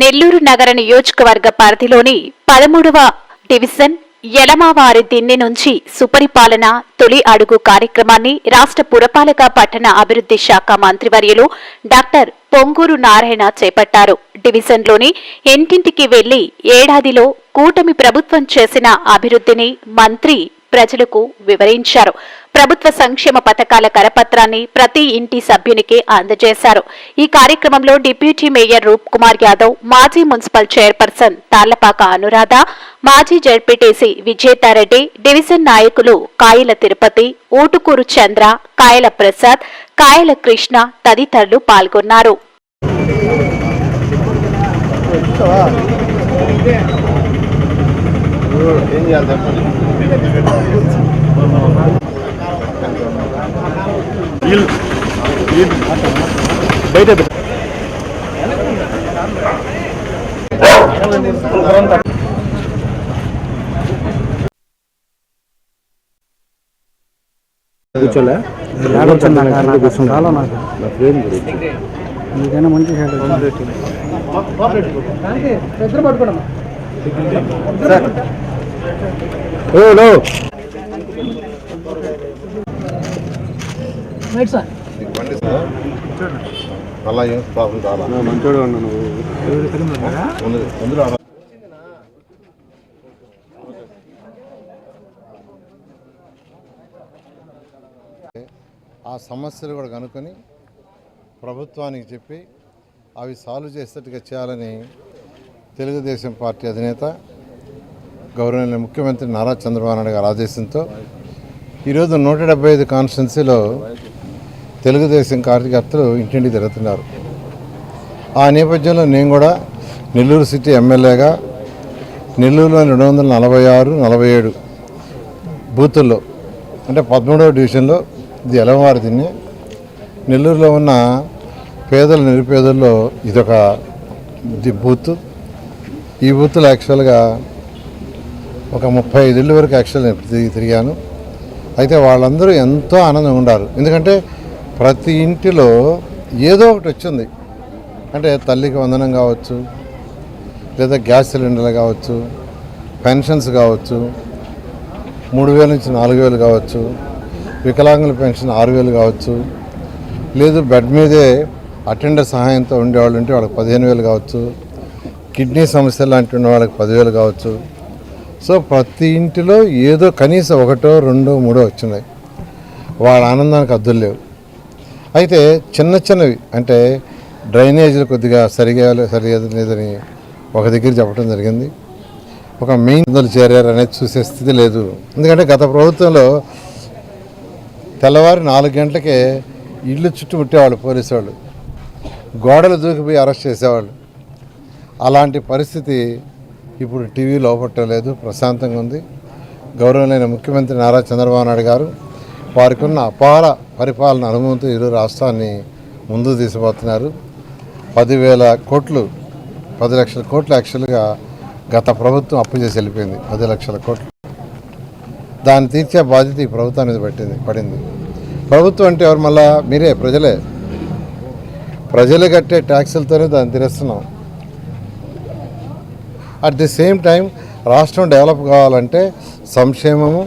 నెల్లూరు నగర నియోజకవర్గ పరిధిలోని 13వ డివిజన్ యలమావారి దిన్నె నుంచి సుపరిపాలన తొలి అడుగు కార్యక్రమాన్ని రాష్ట్ర పురపాలక పట్టణ అభివృద్ధి శాఖ మంత్రివర్యులు డాక్టర్ పొంగూరు నారాయణ చేపట్టారు. డివిజన్లోని ఇంటింటికి వెళ్లి ఏడాదిలో కూటమి ప్రభుత్వం చేసిన అభివృద్ధిని మంత్రి ప్రజలకు వివరించారు. ప్రభుత్వ సంక్షేమ పథకాల కరపత్రాన్ని ప్రతి ఇంటి సభ్యునికి అందజేశారు. ఈ కార్యక్రమంలో డిప్యూటీ మేయర్ రూప్ కుమార్ యాదవ్, మాజీ మున్సిపల్ చైర్పర్సన్ తాళ్లపాక అనురాధ, మాజీ జడ్పీటీసీ విజేతారెడ్డి, డివిజన్ నాయకులు కాయల తిరుపతి, ఊటుకూరు చంద్ర, కాయల ప్రసాద్, కాయల కృష్ణ తదితరులు పాల్గొన్నారు. కూర్చోలే మీకైనా మంచి అలా ఏం ప్రాబ్లం చాలా మంచోడు ఉన్నాను. ఆ సమస్యలు కూడా కనుక్కొని ప్రభుత్వానికి చెప్పి అవి సాల్వ్ చేసేట్టుగా చేయాలని తెలుగుదేశం పార్టీ అధినేత గౌరవనీయ ముఖ్యమంత్రి నారా చంద్రబాబు నాయుడు గారి ఆదేశంతో ఈరోజు 175 కాన్స్టిట్యున్సీలో తెలుగుదేశం కార్యకర్తలు ఇంటింటికి తిరుగుతున్నారు. ఆ నేపథ్యంలో నేను కూడా నెల్లూరు సిటీ ఎమ్మెల్యేగా నెల్లూరులోని 246, 47 బూతుల్లో అంటే 13వ డివిజన్లో ఇది యలమావారి దిన్నె, నెల్లూరులో ఉన్న పేదల నిరుపేదల్లో ఇదొక బూత్. ఈ బూత్లో యాక్చువల్గా ఒక 35 ఇళ్ళ వరకు యాక్చువల్గా తిరిగాను. అయితే వాళ్ళందరూ ఎంతో ఆనందంగా ఉన్నారు. ఎందుకంటే ప్రతి ఇంటిలో ఏదో ఒకటి వచ్చింది. అంటే తల్లికి వందనం కావచ్చు, లేదా గ్యాస్ సిలిండర్లు కావచ్చు, పెన్షన్స్ కావచ్చు, 3000 నుంచి 4000 కావచ్చు, వికలాంగుల పెన్షన్ 6000 కావచ్చు, లేదు బెడ్ మీదే అటెండర్ సహాయంతో ఉండేవాళ్ళు ఉంటే వాళ్ళకి 15000 కావచ్చు, కిడ్నీ సమస్యలు లాంటి ఉన్న వాళ్ళకి 10000 కావచ్చు. సో ప్రతి ఇంటిలో ఏదో కనీసం 1, 2, 3 వచ్చినాయి. వాళ్ళ ఆనందానికి అద్దులు లేవు. అయితే చిన్నవి అంటే డ్రైనేజీలు కొద్దిగా సరిగా లేదని ఒక దగ్గర చెప్పడం జరిగింది. ఒక మెయిన్ చేరారు అనేది చూసే స్థితి లేదు. ఎందుకంటే గత ప్రభుత్వంలో తెల్లవారి 4 గంటలకే ఇళ్ళు చుట్టుముట్టేవాళ్ళు పోలీసు వాళ్ళు, గోడలు దూకిపోయి అరెస్ట్ చేసేవాళ్ళు. అలాంటి పరిస్థితి ఇప్పుడు టీవీలో పట్టలేదు, ప్రశాంతంగా ఉంది. గౌరవనీయ ముఖ్యమంత్రి నారా చంద్రబాబు నాయుడు గారు వారికి ఉన్న అపార పరిపాలన అనుభవంతో ఈరోజు రాష్ట్రాన్ని ముందుకు తీసుకుపోతున్నారు. 10,000 కోట్లు 10 లక్షల కోట్లు యాక్చువల్గా గత ప్రభుత్వం అప్పు చేసి వెళ్ళిపోయింది. 10 లక్షల కోట్లు దాన్ని తీర్చే బాధ్యత ఈ ప్రభుత్వం మీద పడింది. ప్రభుత్వం అంటే ఎవరు? మళ్ళా మీరే, ప్రజలు కట్టే ట్యాక్సులతోనే దాన్ని తీరుస్తున్నాం. అట్ ది సేమ్ టైం రాష్ట్రం డెవలప్ కావాలంటే సంక్షేమము,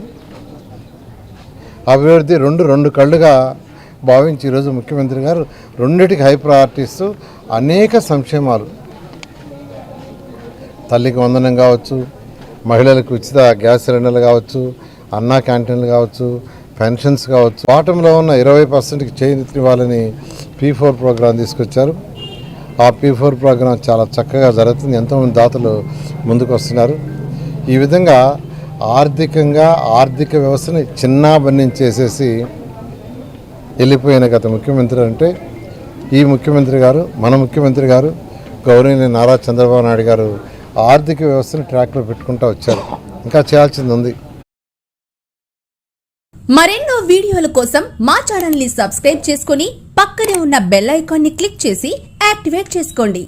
అభివృద్ధి రెండు కళ్ళుగా భావించి ఈరోజు ముఖ్యమంత్రి గారు రెండిటికి హై ప్రయారిటీ ఇస్తూ అనేక సంక్షేమాలు, తల్లికి వందనం కావచ్చు, మహిళలకు ఉచిత గ్యాస్ సిలిండర్లు కావచ్చు, అన్నా క్యాంటీన్లు కావచ్చు, పెన్షన్స్ కావచ్చు, బాటంలో ఉన్న 20%కి చేయూత ఇవ్వాలని P4 ప్రోగ్రాం తీసుకొచ్చారు. ఆ P4 ప్రోగ్రాం చాలా చక్కగా జరుగుతుంది. ఎంతోమంది దాతలు ముందుకు వస్తున్నారు. ఈ విధంగా ఆర్థిక వ్యవస్థని చిన్నాభిన్నం చేసేసి వెళ్ళిపోయిన గత ముఖ్యమంత్రి అంటే ఈ ముఖ్యమంత్రి గారు, మన ముఖ్యమంత్రి గారు గౌరవనీయ నారా చంద్రబాబు నాయుడు గారు ఆర్థిక వ్యవస్థను ట్రాక్లో పెట్టుకుంటూ వచ్చారు. ఇంకా చేయాల్సింది ఉంది. మరెన్నో వీడియోల కోసం మా ఛానల్ ని సబ్స్క్రైబ్ చేసుకుని పక్కనే ఉన్న బెల్ ఐకాన్ ని క్లిక్ చేసి యాక్టివేట్ చేసుకోండి.